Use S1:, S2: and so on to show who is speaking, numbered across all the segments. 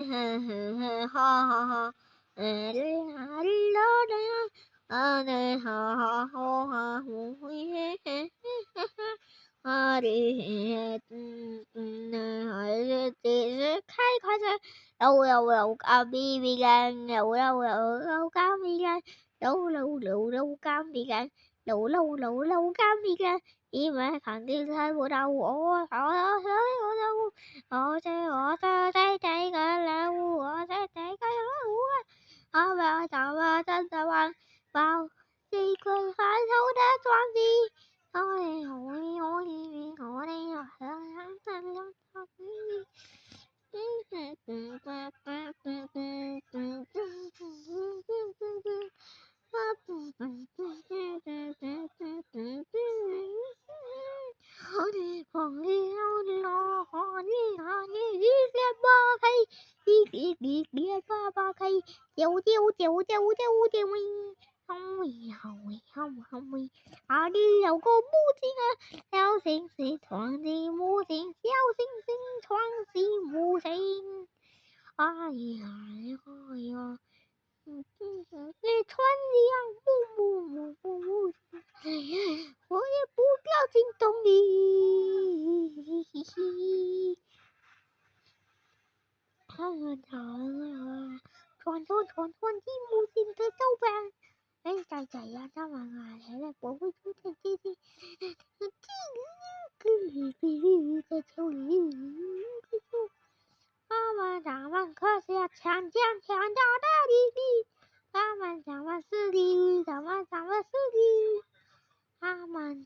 S1: ha ha ha. Đi ha đi đó đi đi ha ha ho ha hu hui he he đi khai khai ra đâu đâu đâu cam bi bi gan đâu đâu đâu đâu cam bi gan đâu đâu đâu đâu cam bi gan đâu lâu lâu lâu cam bi gan đi mà thằng đi thay bộ đầu ủa trời ơi ủa đâu ủa trời trái trái cái lâu ủa trái trái cái lâu ủa bà chào bà chân chào bà vào đi cười phải thấu đã toan đi thôi hỏi hỏi hỏi đây rồi hắn tan lắm họ đi lo họ đi đi ra ba cây đi ba cây chiều chiều chiều chiều chiều chiều không họ đi đâu có mua tiền à theo xin xin thoáng đi mua tiền theo xin xin thoáng đi mua tiền ai ai ai你穿一样不，我也不要听懂你。传đi mua tiền từ đâu vàng. Ê chạy chạy ra sao mà ngài thế là bố với chú thầy kia đi. Cứ lì cái châu lì. mà咱们可是要强调的哩，咱们是哩，咱们是哩，咱们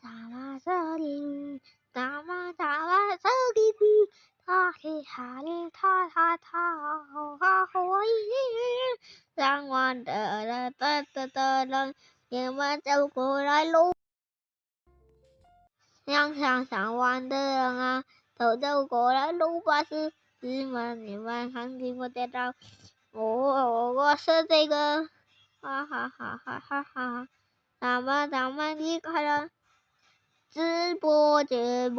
S1: 是哩，咱们是哩，他哩哈哩他可以，让我的，你们走过来路，想玩的人啊，走过来路吧是。你们看听过这招？我是这个，哈哈哈哈哈哈！咱们离开了直播间。